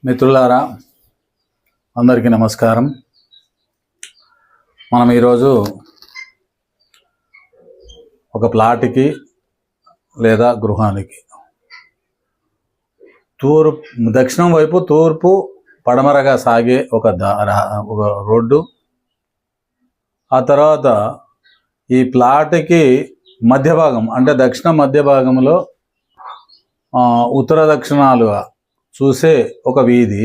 మిత్రులారా, అందరికీ నమస్కారం. మనం ఈరోజు ఒక ప్లాట్కి లేదా గృహానికి దక్షిణం వైపు తూర్పు పడమరగా సాగే ఒక రోడ్డు, ఆ తర్వాత ఈ ప్లాట్కి మధ్య భాగం అంటే దక్షిణ మధ్య భాగంలో ఉత్తర దక్షిణాలుగా చూసే ఒక వీధి,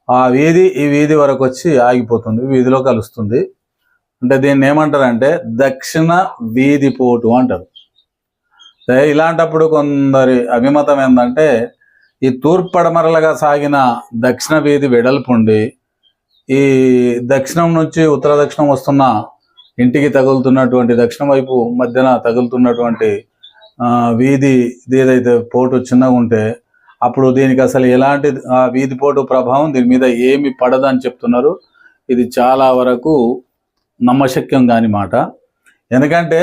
ఆ వీధి ఈ వీధి వరకు వచ్చి ఆగిపోతుంది, వీధిలో కలుస్తుంది. అంటే దీన్ని ఏమంటారంటే దక్షిణ వీధి పోటు అంటారు. ఇలాంటప్పుడు కొందరి అభిమతం ఏంటంటే ఈ తూర్పు పడమరలుగా సాగిన దక్షిణ వీధి వెడల్పుండి ఈ దక్షిణం నుంచి ఉత్తర దక్షిణం వస్తున్న ఇంటికి తగులుతున్నటువంటి దక్షిణ వైపు మధ్యన తగులుతున్నటువంటి వీధి ఏదైతే పోటు చిన్నగా ఉంటే అప్పుడు దీనికి అసలు ఎలాంటి వీధి పోటు ప్రభావం దీని మీద ఏమి పడదని చెప్తున్నారు. ఇది చాలా వరకు నమ్మశక్యం కాని మాట. ఎందుకంటే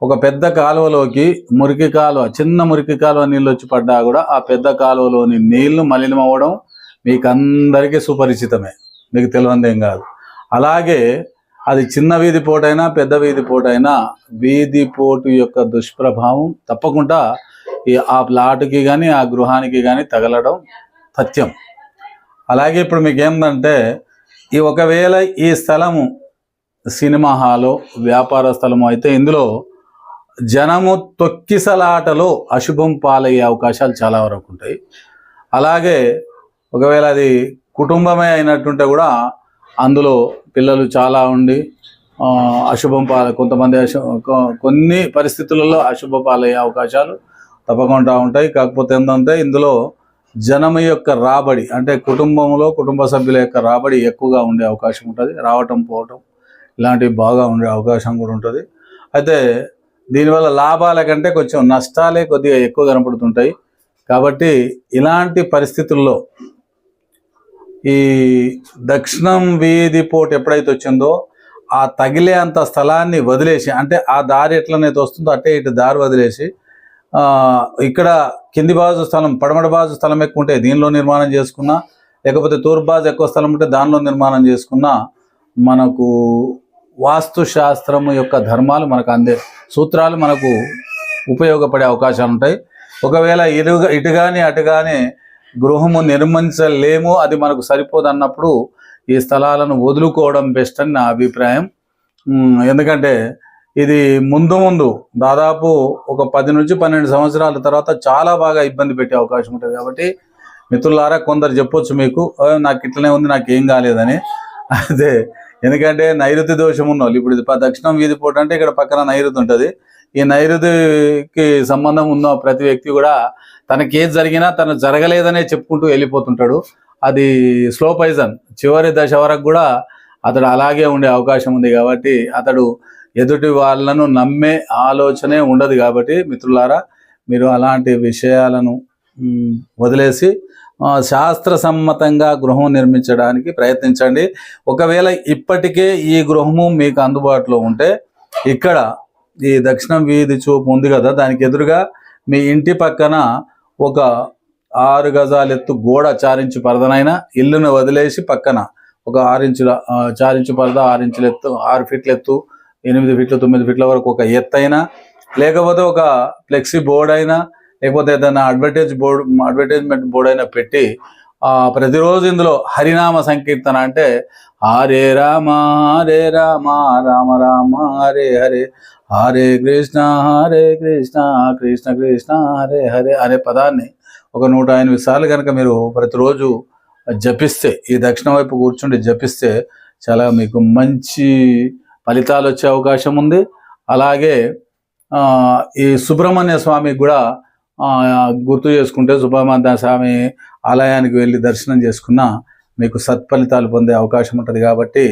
ఒక పెద్ద కాలువలోకి చిన్న మురికి కాలువ నీళ్ళు వచ్చి పడ్డా కూడా ఆ పెద్ద కాలువలోని నీళ్లు మలినం అవ్వడం మీకు అందరికీ సుపరిచితమే, మీకు తెలియదేం కాదు. అలాగే అది చిన్న వీధి పోటైనా పెద్ద వీధి పోటైనా వీధి పోటు యొక్క దుష్ప్రభావం తప్పకుండా ఆ ప్లాట్కి కానీ ఆ గృహానికి కానీ తగలడం సత్యం. అలాగే ఇప్పుడు మీకు ఏంటంటే ఒకవేళ ఈ స్థలము సినిమా హాలు, వ్యాపార స్థలము అయితే ఇందులో జనము తొక్కిసలాటలో అశుభం పాలయ్యే అవకాశాలు చాలా వరకు ఉంటాయి. అలాగే ఒకవేళ అది కుటుంబమే అయినట్టుంటే కూడా అందులో పిల్లలు చాలా ఉండి అశుభం కొంతమంది కొన్ని పరిస్థితులలో అశుభ పాలయ్యే అవకాశాలు తప్పకుండా ఉంటాయి. కాకపోతే ఏంటంటే ఇందులో జనము యొక్క రాబడి అంటే కుటుంబ సభ్యుల యొక్క రాబడి ఎక్కువగా ఉండే అవకాశం ఉంటుంది. రావటం పోవటం ఇలాంటివి బాగా ఉండే అవకాశం కూడా ఉంటుంది. అయితే దీనివల్ల లాభాల కంటే కొంచెం నష్టాలే కొద్దిగా ఎక్కువ కనపడుతుంటాయి. కాబట్టి ఇలాంటి పరిస్థితుల్లో ఈ దక్షిణం వీధి పోటు ఎప్పుడైతే వచ్చిందో ఆ తగిలే అంత స్థలాన్ని వదిలేసి, అంటే ఆ దారి ఎట్లనైతే వస్తుందో అట్టే ఇటు దారి వదిలేసి ఇక్కడ కింది బాజు స్థలం, పడమట బాజు స్థలం ఎక్కువ ఉంటే దీనిలో నిర్మాణం చేసుకున్నా, లేకపోతే తూర్పు బాజు ఎక్కువ స్థలం ఉంటే దానిలో నిర్మాణం చేసుకున్నా మనకు వాస్తు శాస్త్రము యొక్క ధర్మాలు మనకు అందే సూత్రాలు మనకు ఉపయోగపడే అవకాశాలు ఉంటాయి. ఒకవేళ ఇటు కానీ అటు కానీ గృహము నిర్మించలేము, అది మనకు సరిపోదు అన్నప్పుడు ఈ స్థలాలను వదులుకోవడం బెస్ట్ అని నా అభిప్రాయం. ఎందుకంటే ఇది ముందు దాదాపు ఒక 10 నుంచి 12 సంవత్సరాల తర్వాత చాలా బాగా ఇబ్బంది పెట్టే అవకాశం ఉంటుంది. కాబట్టి మిత్రులారా, కొందరు చెప్పొచ్చు మీకు నాకు ఇట్లనే ఉంది, నాకేం కాలేదని. అదే ఎందుకంటే నైరుతి దోషం ఉన్న వాళ్ళు, ఇప్పుడు ఇది దక్షిణం వీధి పోటు అంటే ఇక్కడ పక్కన నైరుతి ఉంటుంది. ఈ నైరుతికి సంబంధం ఉన్న ప్రతి వ్యక్తి కూడా తనకేది జరిగినా తను జరగలేదనే చెప్పుకుంటూ వెళ్ళిపోతుంటాడు. అది స్లో పాయిజన్, చివరి దశ వరకు కూడా అతడు అలాగే ఉండే అవకాశం ఉంది. కాబట్టి అతడు ఎదుటి వాళ్ళను నమ్మే ఆలోచనే ఉండదు. కాబట్టి మిత్రులారా, మీరు అలాంటి విషయాలను వదిలేసి శాస్త్రసమ్మతంగా గృహం నిర్మించడానికి ప్రయత్నించండి. ఒకవేళ ఇప్పటికే ఈ గృహము మీకు అందుబాటులో ఉంటే ఇక్కడ ఈ దక్షిణం వీధి చూపు ఉంది కదా, దానికి ఎదురుగా మీ ఇంటి పక్కన ఒక 6 గజాల ఎత్తు గోడ, 4 ఇంచు పరదనైనా ఇల్లును వదిలేసి పక్కన ఒక 4 ఇంచు పరద, 6 ఇంచుల ఎత్తు, 6 ఫీట్ల ఎత్తు, 8 ఫీట్లు 9 ఫీట్ల వరకు ఒక ఎత్తైనా, లేకపోతే ఒక ఫ్లెక్సీ బోర్డ్ అయినా, లేకపోతే ఏదైనా అడ్వర్టైజ్మెంట్ బోర్డ్ అయినా పెట్టి ప్రతిరోజు ఇందులో హరినామ సంకీర్తన అంటే హరే రామ రామ రామ హరే హరే, హరే కృష్ణ కృష్ణ కృష్ణ హరే హరే అనే పదాన్ని ఒక 108 సార్లు కనుక మీరు ప్రతిరోజు జపిస్తే, ఈ దక్షిణ వైపు కూర్చుండి జపిస్తే చాలా మీకు మంచి ఫలితాలు వచ్చే అవకాశం ఉంది. అలాగే ఈ సుబ్రహ్మణ్య స్వామికి కూడా గుర్తు చేసుకుంటే, సుబ్రహ్మణ్య స్వామి ఆలయానికి వెళ్ళి దర్శనం చేసుకున్నా మీకు సత్ఫలితాలు పొందే అవకాశం ఉంటుంది. కాబట్టి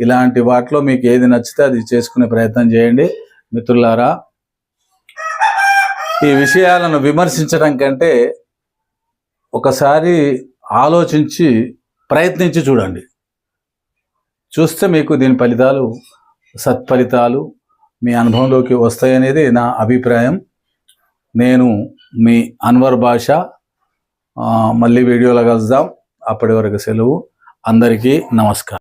ఇలాంటి వాటిలో మీకు ఏది నచ్చితే అది చేసుకునే ప్రయత్నం చేయండి. మిత్రులారా, ఈ విషయాలను విమర్శించడం కంటే ఒకసారి ఆలోచించి ప్రయత్నించి చూడండి. చూస్తే మీకు దీని ఫలితాలు, సత్ఫలితాలు మీ అనుభవంలోకి వస్తాయనేది నా అభిప్రాయం. నేను మీ అన్వర్ బాషా. మళ్ళీ వీడియోలో కలుద్దాం. అప్పటి వరకు సెలవు. అందరికీ నమస్కారం.